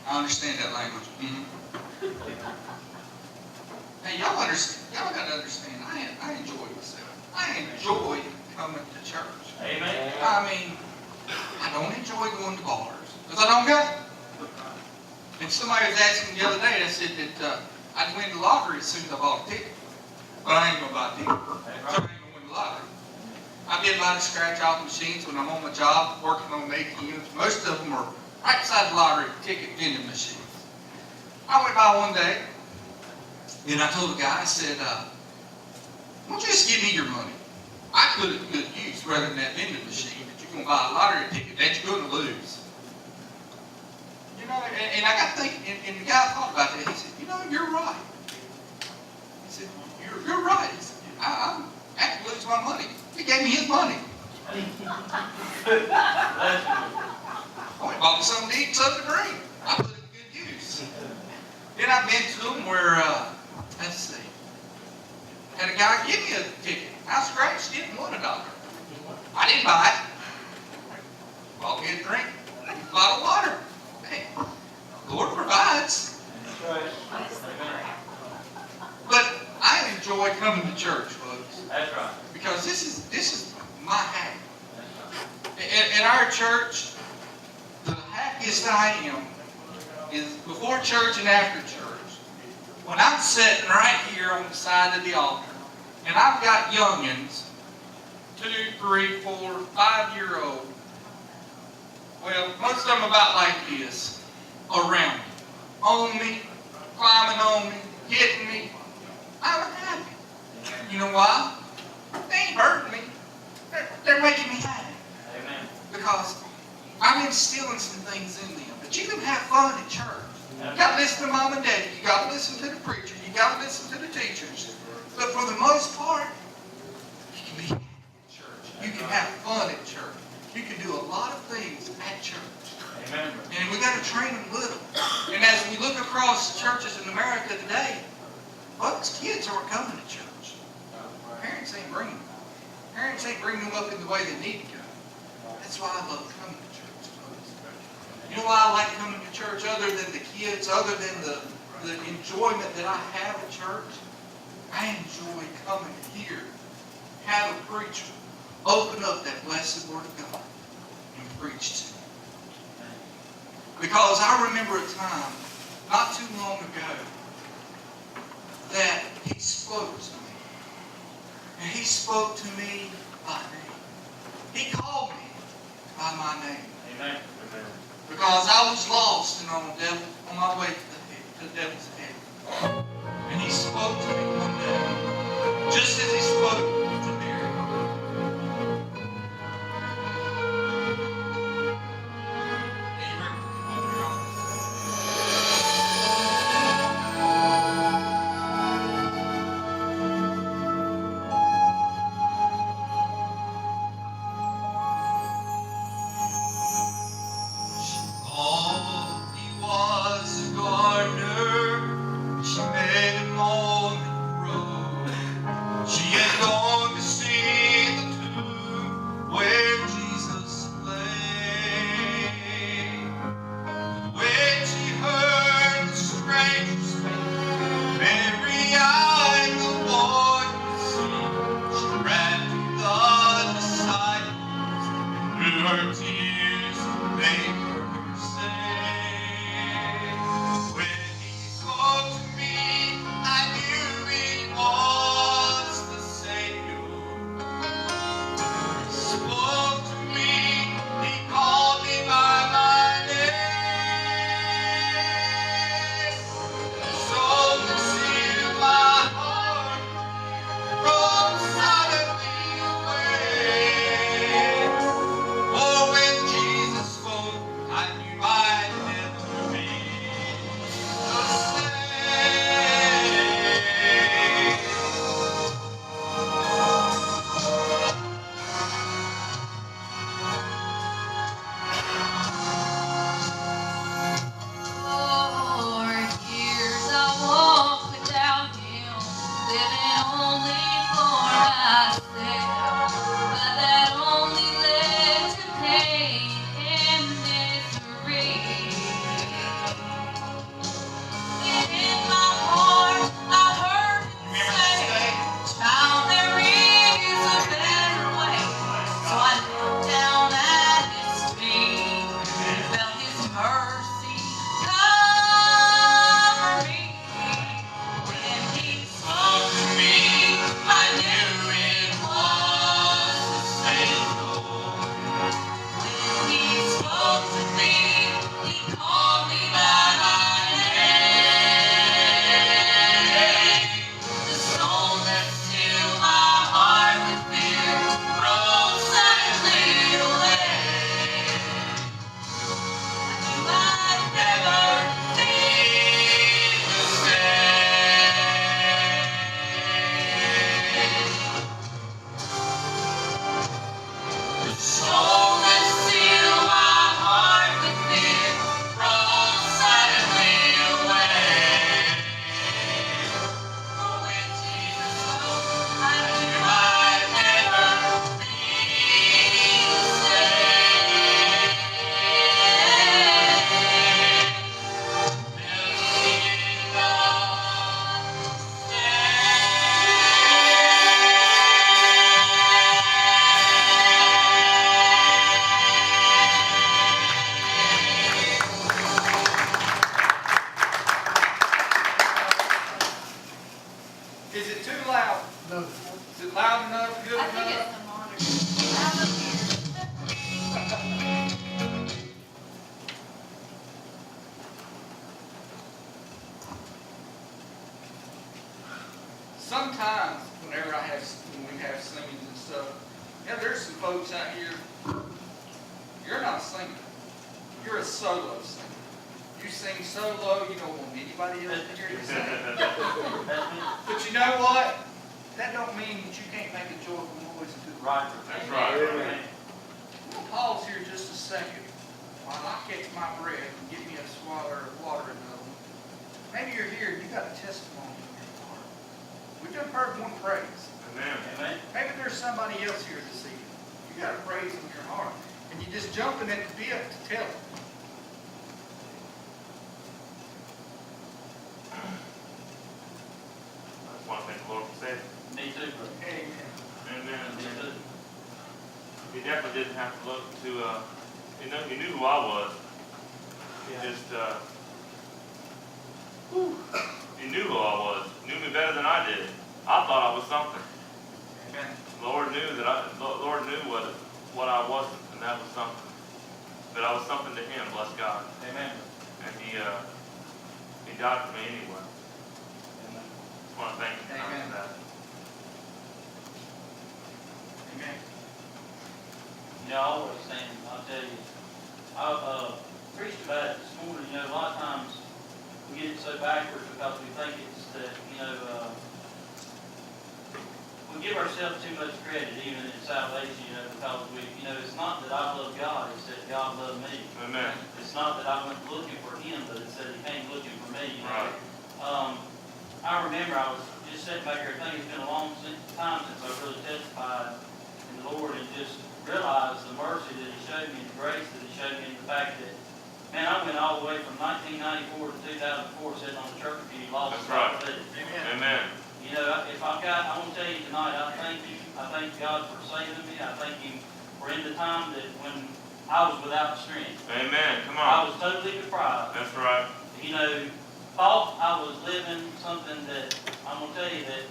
I understand that language. Hey, y'all got to understand, I enjoy myself. I enjoy coming to church. Amen. I mean, I don't enjoy going to bars, because I don't go. And somebody was asking me the other day, I said that I'd win the lottery as soon as I bought a ticket. But I ain't going to buy a ticket. So I ain't going to win the lottery. I've been by the scratch-off machines when I'm on my job, working on ATMs. Most of them are right beside the lottery ticket vending machines. I went by one day, and I told the guy, I said, why don't you just give me your money? I put it to good use rather than that vending machine that you're going to buy a lottery ticket that you're going to lose. You know, and I got thinking, and the guy thought about that. He said, you know, you're right. He said, you're right. He said, I'm have to lose my money. He gave me his money. I went and bought me something to eat, something to drink. I put it to good use. Then I've been to them where, let's see, had a guy give me a ticket. I scratched it and won $1. I didn't buy it. Bought me a drink, a bottle of water. Hey, the Lord provides. But I enjoy coming to church, folks. That's right. Because this is my habit. At our church, the happiest I am is before church and after church. When I'm sitting right here on the side of the altar, and I've got youngins, 2, 3, 4, 5-year-old. Well, most of them about like this, around me, on me, climbing on me, hitting me. I'm happy. You know why? They ain't hurting me. They're making me happy. Amen. Because I'm instilling some things in them. But you can have fun at church. You got to listen to mom and daddy. You got to listen to the preacher. You got to listen to the teachers. But for the most part, you can be happy at church. You can have fun at church. You can do a lot of things at church. Amen. And we got to train them little. And as we look across churches in America today, folks, kids aren't coming to church. Parents ain't bringing them. Parents ain't bringing them up in the way they need to go. That's why I love coming to church, folks. You know why I like coming to church other than the kids, other than the enjoyment that I have at church? I enjoy coming here, have a preacher open up that blessed Word of God and preach to me. Because I remember a time, not too long ago, that He spoke to me. And He spoke to me by name. He called me by my name. Amen. Because I was lost and on my way to the devil's head. And He spoke to me one day, just as He spoke to Mary. Do you remember? He was a gardener. She met him on the road. She folks out here, you're not a singer. You're a solo singer. You sing so low, you don't want anybody else to hear you sing. But you know what? That don't mean that you can't make a joyful noise to the right. That's right. I'm going to pause here just a second while I catch my breath and get me a swallow of water in the oven. Maybe you're here and you got a testimony in your heart. We've just heard one praise. Amen. Amen. Maybe there's somebody else here this evening. You got a praise in your heart. And you're just jumping at the bit to tell it. I just want to thank the Lord for saving me. Me too, brother. Amen. Amen. Me too. He definitely didn't have to look to, he knew who I was. He just, he knew who I was. Knew me better than I did. I thought I was something. Amen. Lord knew what I wasn't, and that was something. But I was something to Him, bless God. Amen. And He died for me anyway. Amen. I want to thank Him Amen. for that. Amen. You know, I always saying, I'll tell you, I preached about it this morning. You know, a lot of times we get it so backwards because we think it's that, you know, we give ourselves too much credit, even in salvation, you know, because we, you know, it's not that I love God, it's that God loved me. Amen. It's not that I went looking for Him, but it's that He came looking for me. You know? Right. I remember I was just sitting back here thinking it's been a long time since I've really testified in the Lord and just realized the mercy that He showed me, the grace that He showed me, and the fact that, man, I went all the way from 1994 to 2004 sitting on the church pew, lost That's right. faith. Amen. You know, if I want to tell you tonight, I thank Him. I thank God for saving me. I thank Him for in the time that when I was without strength. Amen. Come I on. was totally deprived. That's right. You know, thought I was living something that I'm going to tell you that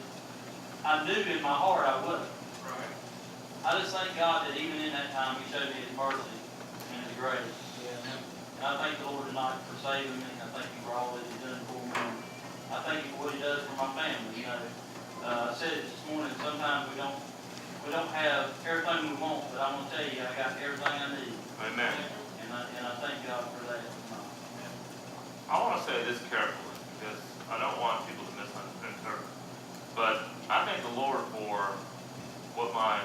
I knew in my heart I wasn't. Right. I just thank God that even in that time He showed me His mercy and His grace. And I thank the Lord tonight for saving me. I thank Him for all that He's done for me. I thank Him for what He does for my family. You know, I said it this morning. Sometimes we don't have everything we want, but I want to tell you, I got everything I need. Amen. And I thank God for that. I want to say this carefully because I don't want people to misinterpret. But I thank the Lord for what my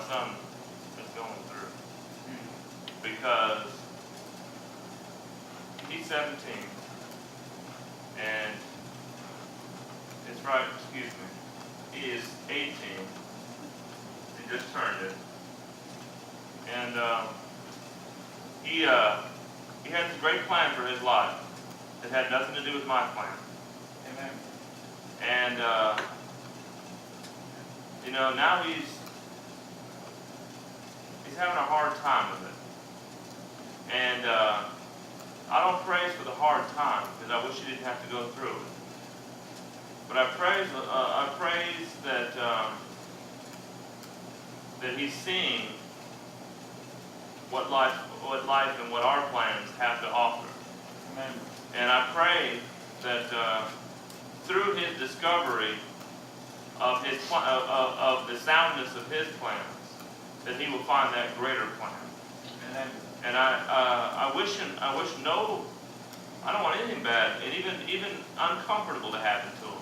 son is going through, because he's 17 and it's right. Excuse me. He is 18. He just turned it, and he has a great plan for his life. It had nothing to do with my plan. Amen. And, you know, now he's having a hard time with it. And I don't praise for the hard time, because I wish he didn't have to go through it. But I praise that that he's seeing what life and what our plans have to offer. Amen. And I pray that through his discovery of of the soundness of his plans, that he will find that greater plan. Amen. And I don't want anything bad and even uncomfortable to happen to him.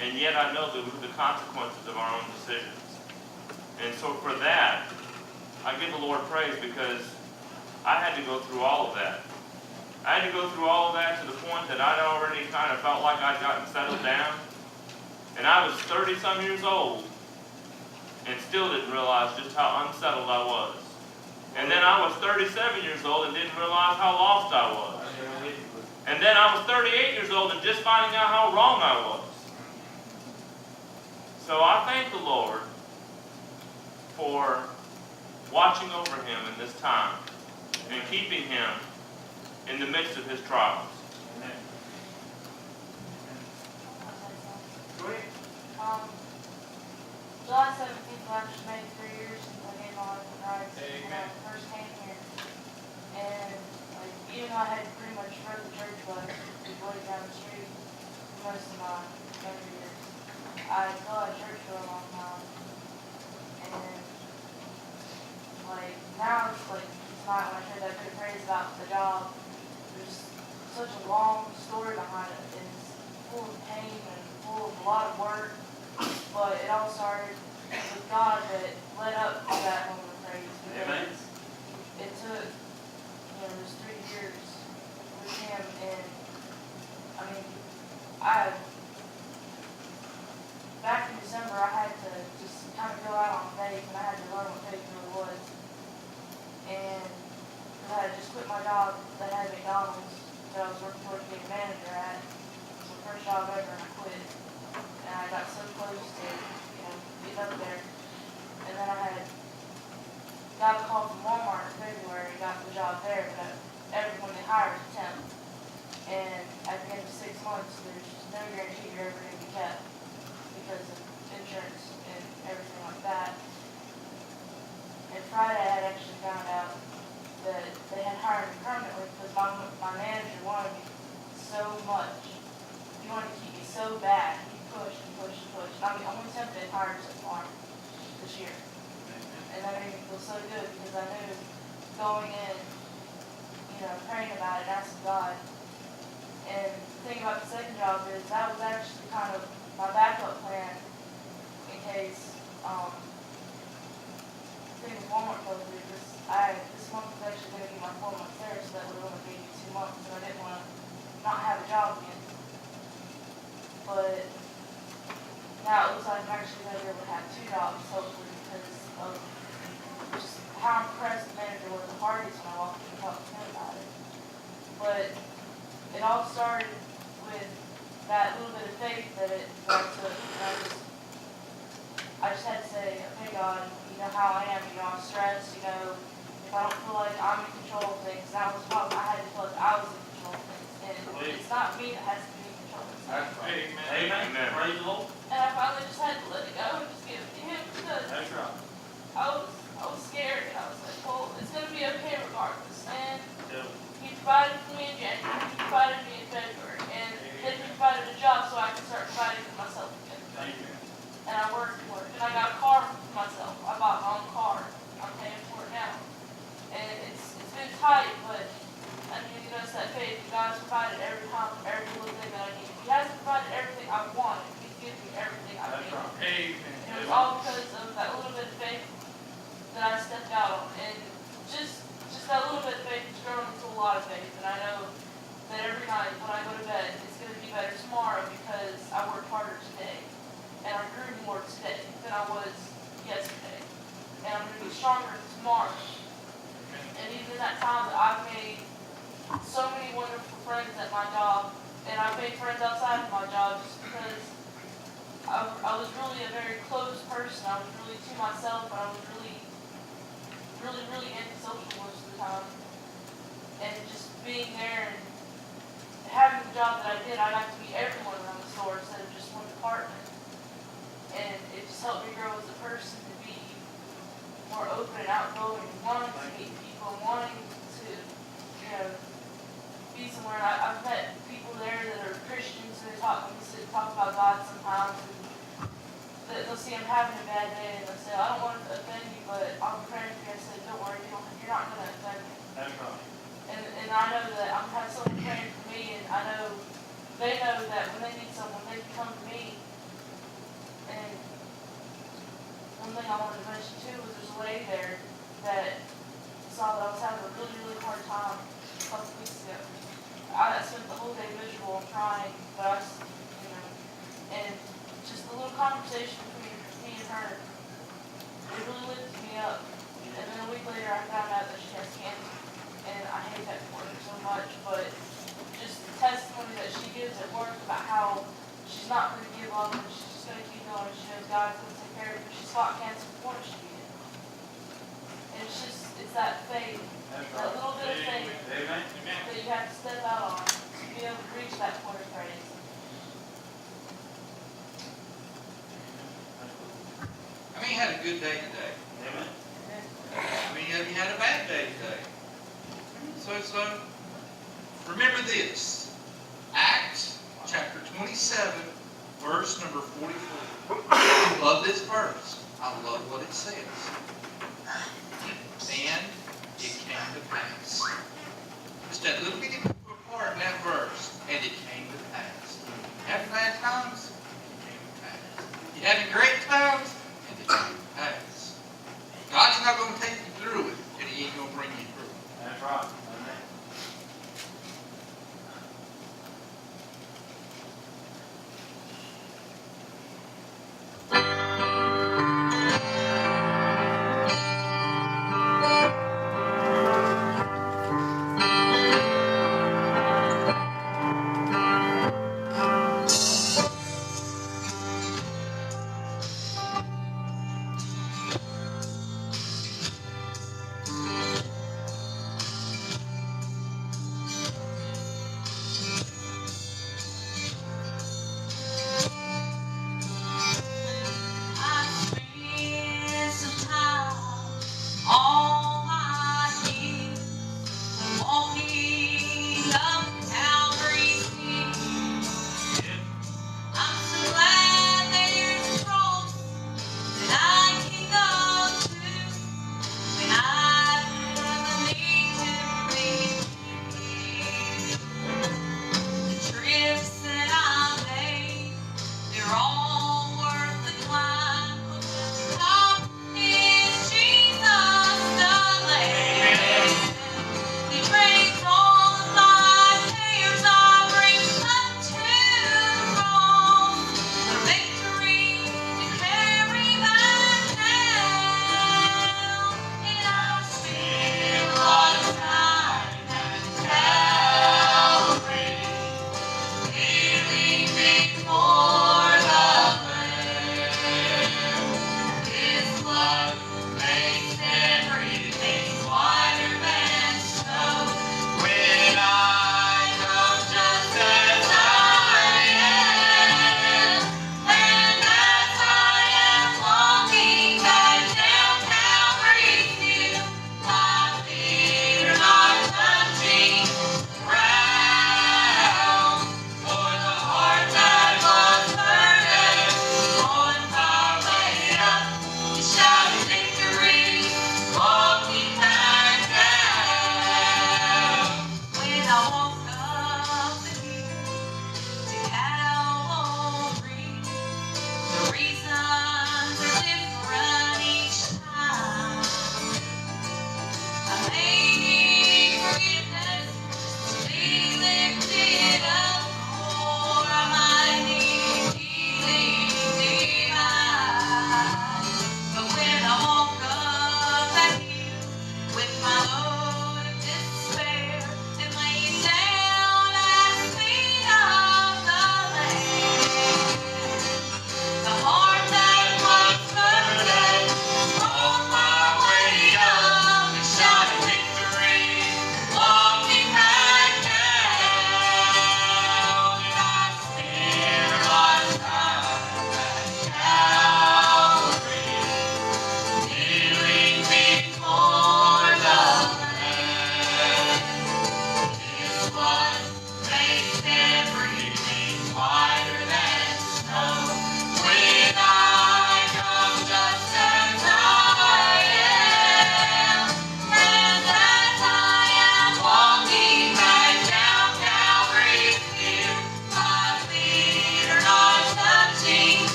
And yet I know the consequences of our own decisions. And so for that, I give the Lord praise, because I had to go through all of that. I had to go through all of that to the point that I'd already kind of felt like I'd gotten settled down. And I was 30-some years old and still didn't realize just how unsettled I was. And then I was 37 years old and didn't realize how lost I was. And then I was 38 years old and just finding out how wrong I was. So I thank the Lord for watching over him in this time and keeping him in the midst of his trials. Amen. Go ahead. July 17th will actually make 3 years since I gave my life to Christ when I first came here. And like, even though I had pretty much heard the church was the boys down the street for most of my younger years, I felt at church for a long time. And like, now it's like, tonight when I heard that good praise about the job, there's such a long story behind it. It's full of pain and full of a lot of work, but it all started with God that led up to that moment of praise. Amen. Because it took, those 3 years with him, and I mean, back in December, I had to just kind of go out on faith, and I had to learn what faith really was. And I had just quit my job that I had at McDonald's that I was working towards being a manager at. It was the first job ever, and I quit. And I got so close to, getting up there. And then I got a call from Walmart in February and got the job there, but everyone they hired is temp. And at the end of 6 months, there's just no guarantee you're ever going to be kept because of insurance and everything like that. And Friday, I had actually found out that they had hired me permanently because my manager wanted me so much. He wanted to keep me so bad. He pushed and pushed and pushed. I'm the only temp they've hired so far this year. And that made me feel so good because I knew going in, praying about it, asking God. And the thing about the second job is that was actually kind of my backup plan in case thing with Walmart closed. This month was actually going to be my 4 months there, so that would only be 2 months, and I didn't want to not have a job again. But now it looks like I'm actually going to be able to have 2 jobs, hopefully, because of just how impressed the manager was at Hardee's when I walked in and talked to him about it. But it all started with that little bit of faith that I took. And I just had to say, okay, God, you know how I am, I'm stressed, if I don't feel like I'm in control of things, that was what I had to feel like I was in control of things. And it's not me that has to be in control of things. That's right. Amen. Amen. Praise the Lord. And I finally just had to let it go and just give it to him because That's right. I was scared, and I was like, well, it's going to be okay regardless. And Yeah. he provided for me in January, he provided me in February, and then he provided a job so I could start providing for myself again. Amen. And I worked for it, and I got a car for myself. I bought my own car. I'm paying for it now. And it's been tight, but I need to notice that faith. God's provided every time, every little thing that I need. He hasn't provided everything I wanted. He's given me everything I That's need. right. Amen. And it was all because of that little bit of faith that I stepped out on. And just that little bit of faith has grown into a lot of faith. And I know that every night when I go to bed, it's going to be better tomorrow because I worked harder today. And I grew more today than I was yesterday. And I'm going to be stronger tomorrow. And even in that time that I've made so many wonderful friends at my job, and I've made friends outside of my job just because I was really a very closed person. I was really to myself, but I was really antisocial most of the time. And just being there and having the job that I did, I got to meet everyone around the store instead of just one department. And it just helped me grow as a person to be more open and outgoing, wanting to meet people, wanting to, be somewhere. And I've met people there that are Christians and they talk about God sometimes. And they'll see I'm having a bad day and they'll say, I don't want to offend you, but I'm praying for you. I said, don't worry, you're not going to offend me. That's right. And I know that I'm having someone praying for me, and I know they know that when they need someone, they can come to me. And one thing I wanted to mention too was there's a lady there that saw that I was having a really hard time a couple weeks ago. I spent the whole day miserable and crying, but and just a little conversation between me and her, it really lifted me up. And then a week later I found out that she has cancer, and I hate that for her so much, but just the testimony that she gives at work about how she's not going to give up and she's just going to keep going. She knows God's going to take care of her. She's fought cancer before she did. And it's that faith, That's that right. little bit of faith Amen. that you have to step out on to be able to reach that point of praise. I mean, you had a good day today. Amen. I mean, you had a bad day today. So remember this. Acts chapter 27, verse number 44. I love this verse. I love what it says. it came to pass. Just that little bitty part in that verse, and it came to pass. You having bad times? It came to pass. You having great times? And it came to pass. God's not going to take you through it, and He ain't going to bring you through it. That's right. Amen.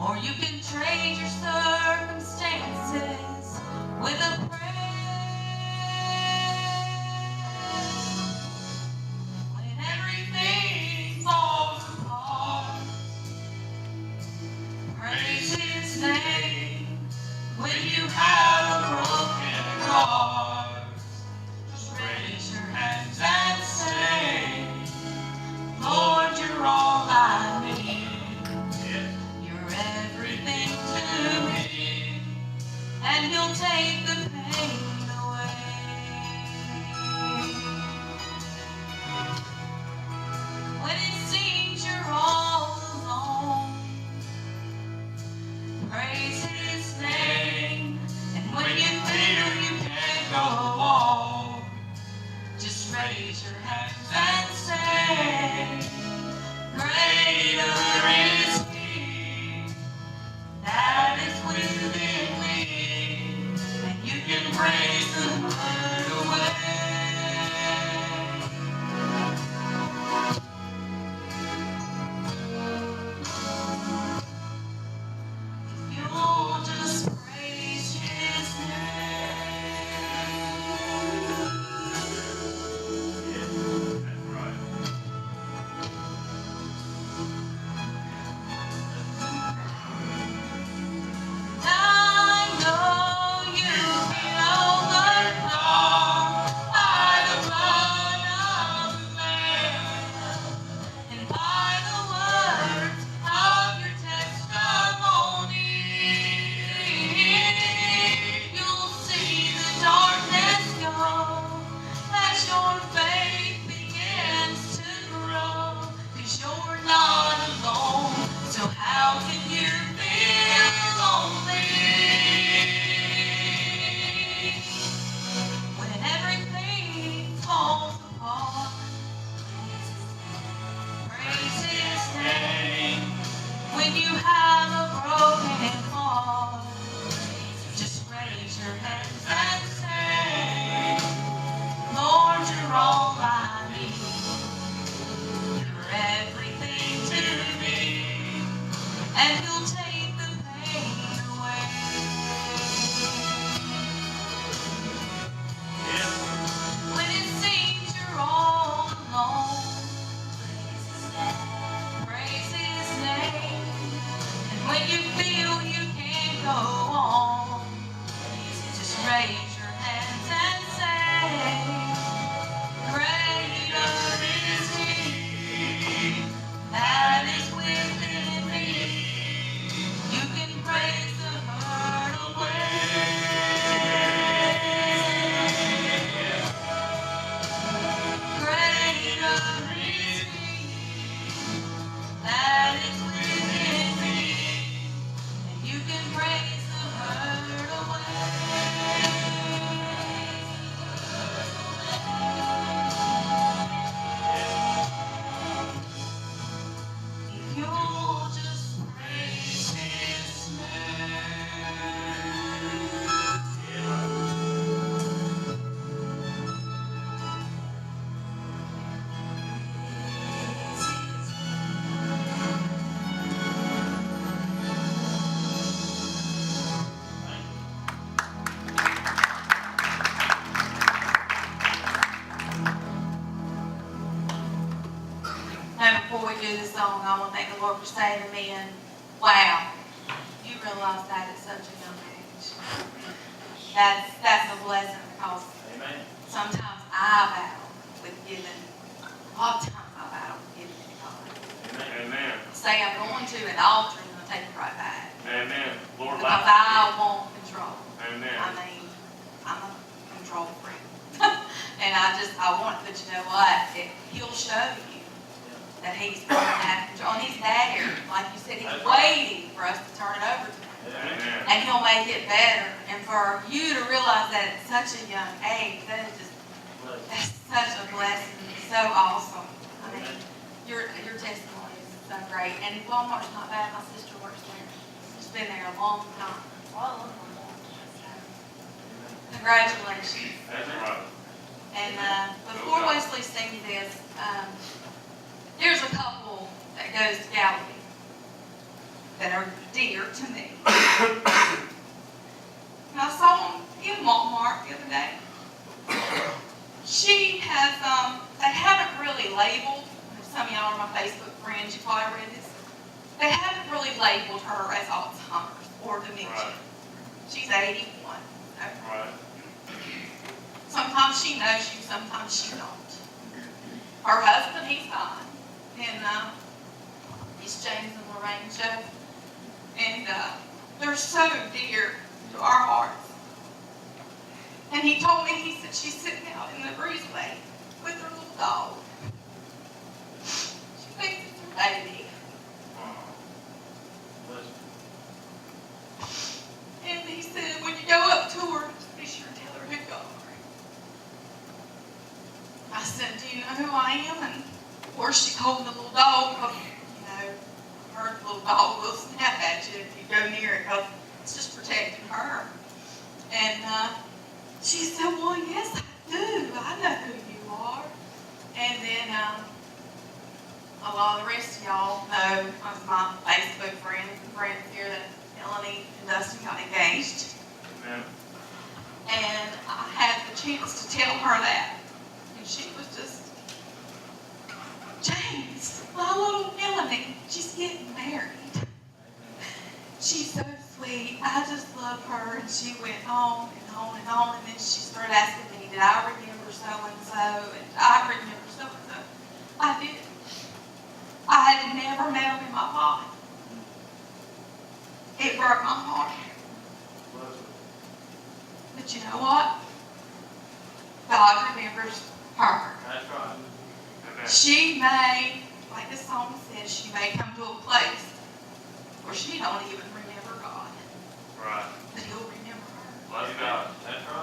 Or you can trade your circumstances with a prayer. When everything falls apart, praise His name. When you have a broken heart, just raise your hands and say, Lord, you're all I need. You're everything to me. And He'll take the pain away. When it seems you're all alone, praise His name. And when you feel you can't go on, just raise your hands and say, greater is He that is within me. And you can praise the hurt away. You'll just praise His name. That's right. I know you've been overcome by the blood of the Lamb and by the words of your testimony. You'll see the darkness go as your faith begins to grow, 'cause you're not alone. So how can you feel lonely when everything falls apart? Praise His name. When you have a broken heart, just raise your hands and say, Lord, you're all I need. You're everything to me. And He'll take the pain away. When it seems you're all alone, praise His name. And when you feel you can't go on, just raise your hands and say, greater is He that is within me. You can praise the hurt away. Greater is He that is within me. And you can praise the hurt away. If you'll just praise His Now, before we do this song, I want to thank the Lord for saying to me, and wow, you realize that at such a young age. That's a blessing, because Amen. sometimes I battle with giving. A lot of times I battle with giving to God. Amen. Say I'm going to an altar and I'll take it right back. Amen. Lord, Because I want control. Amen. I mean, I'm a control freak. And I want, but you know what? He'll show you that He's going to have control. And He's there. Like you said, He's waiting for us to turn it over to Him. Amen. And He'll make it better. And for you to realize that at such a young age, that's such a blessing. It's so awesome. I mean, your testimony is so great. And Walmart's not bad. My sister works there. She's been there a long time. Well, congratulations. That's right. And before Wesley sings this, there's a couple that goes to Galilee. that are dear to me. And I saw them in Walmart the other day. She has, they haven't really labeled, some of y'all are my Facebook friends, you probably read this. They haven't really labeled her as Alzheimer's or dementia. Right. She's 81. So Right. sometimes she knows you, sometimes she don't. Her husband, he's fine. And he's James and Lorraine Joe. And they're so dear to our hearts. And he told me, he said she's sitting out in the breezeway with her little dog. She thinks it's her baby. And he said, when you go up to her, just be sure to tell her who got her. I said, do you know who I am? And of course she's holding the little dog because, you know, I heard the little dog will snap at you if you go near it because it's just protecting her. And she said, well, yes, I do. I know who you are. And then a lot of the rest of y'all know of my Facebook friends and friends here that Melanie and Dustin got engaged. Amen. And I had the chance to tell her that. And she was just, James, my little Melanie, she's getting married. She's so sweet. I just love her. And she went on and on and on. And then she started asking me, did I remember so-and-so? And I remember so-and-so. I did. I had never met him in my life. It broke my heart. But you know what? God remembers her. That's right. Amen. She may, like the song says, she may come to a place where she don't even remember God. Right. But he'll remember her. Bless God. That's right.